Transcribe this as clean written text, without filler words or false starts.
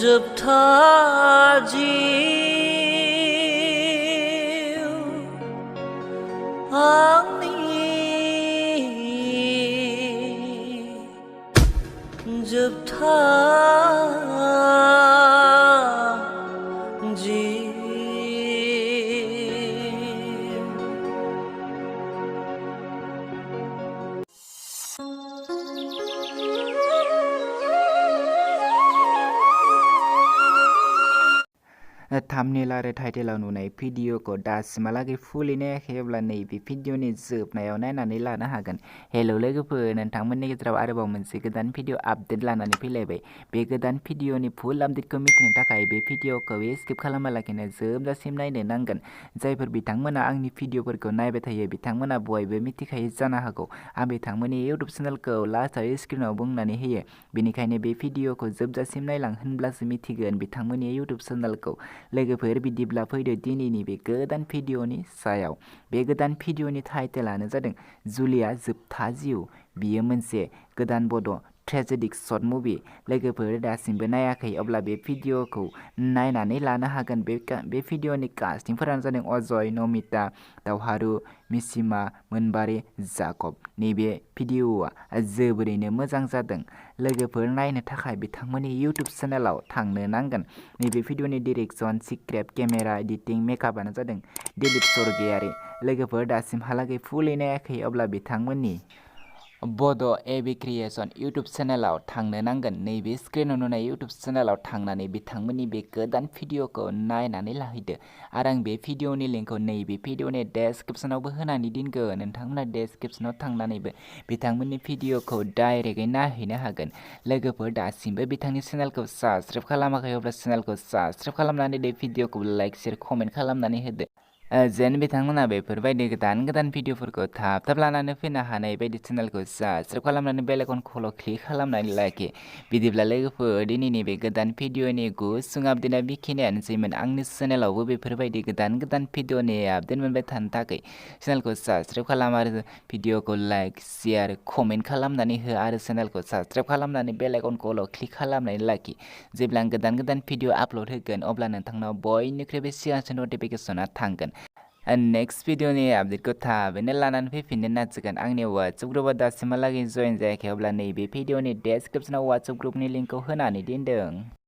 जोबथा जिउ आंनि जोबथा जिउ थाम्बनेल आरो टाइटेलाव नुनाय भिडिअखौ दासिमहालागै फुलि नायाखैब्ला नैबे भिडिअनि जोबनायाव नायनानै लानो हागोन। हेल' लोगोफोर, नोंथांमोननि गेजेराव आरोबाव मोनसे गोदान भिडिअ आपडेट लानानै फैलायबाय। बे गोदान भिडिअनि फुल आपडेटखौ मिथिनो थाखाय बे भिडिअखौ स्किप खालामालाखैनो जोबजासिम नायनो नांगोन। जायफोर बिथांमोना आंनि भिडिअफोरखौ नायबाय थायो बिथांमोना बयबो मिथिखायो जानो हागौ। आं बिथांमोननि इउटुब चेनेलखौ लास्टआव स्क्रिनाव बुंनानै होयो। बेनिखायनो बे भिडिअखौ जोबजासिम नायलां होनब्लासो मिथिगोन बिथांमोननि इउटुब चेनेलखौ। लोगोफोर, बिदिब्ला फैदो दिनैनि बे गोदान भिडिअनि सायाव। बे गोदान भिडिअनि टाइटेलानो जादों जुलिया जोबथा जिउ। बियो मोनसे गोदान बड' ट्रेजेडिक शर्ट मुभि। लोगोफोर, दासिमबो नायाखै अब्ला बे भिडिअखौ नायनानै लानो हागोन। बे भिडिअनि कास्टिंफोरानो जादों अजय, नमिता, दावहारु, मिसिमा, मोनबारी, जाकब। नैबे भिडिअआ जोबोरैनो मोजां जादों। लोगोफोर, नायनो थाखाय बिथांमोननि इउटुब चेनेलाव थांनो नांगोन। नैबे भिडिअनि डिरेक्सन, स्क्रिप्ट, केमेरा, एडिटिं, मेकआपआनो जादों दिलीप स्वर्गियारि। लोगोफोर, दासिमहालागै फुलि नायाखै अब्ला बिथांमोननि बड' एबि क्रिएशन इउटुब चेनेलाव थांनो नांगोन। नैबे स्क्रिनाव नुनाय इउटुब चेनेलाव थांनानै बिथांमोननि बे गोदान भिडिअखौ नायनानै लाहैदो। आरो आं बे भिडिअनि लिंकखौ नैबे भिडिअनि डेस्क्रिप्सनावबो होनानै दोनगोन। नोंथांमोना डेस्क्रिप्सनाव थांनानैबो बिथांमोननि भिडिअखौ डाइरेक्टयै नायहैनो हागोन। लोगोफोर, दासिमबो बिथांनि चेनेलखौ साबस्क्राइब खालामाखै अब्ला चेनेलखौ साबस्क्राइब खालामनानै बे भिडिअखौ लाइक, शेयार, कमेन्ट खालामनानै होदो। जेन बिथांमोना बेफोरबायदि गोदान गोदान भिडिअफोरखौ थाब थाब लानानै फैनो हानाय बायदि चेनेलखौ साबस्क्राइब खालामनानै बेल आइकनखौल' क्लिक खालामनानै लाखि। बिदिब्ला लोगोफोर, दिनैनि बे गोदान भिडिअनि गुसुं आपडेटआ बेखिनियानोसैमोन। आंनि चेनेलावबो बेफोरबायदि गोदान गोदान भिडिअनि आपडेट मोनबाय थानो थाखाय चेनेलखौ साबस्क्राइब खालाम आरो भिडिअखौ लाइक, शेयार, कमेन्ट खालामनानै हो आरो चेनेलखौ साबस्क्राइब खालामनानै बेल आइकनखौल' क्लिक खालामनानै लाखि। जेब्ला आं गोदान गोदान भिडिअ आपल'ड होगोन अब्ला नोंथांनाव बयनिख्रुइबो सिगांसिन नटिफिकेसना थांगोन। नेक्स्ट भिडिअनि आपडेटखौ थाबैनो लानानै फैफिननो नाजागोन। आंनि वाट्सएप ग्रुपआव दासिमहालागै जइन जायाखै अब्ला नैबे भिडिअनि डेस्क्रिप्सनाव वाट्सएप ग्रुपनि लिंकखौ होनानै दोनदों।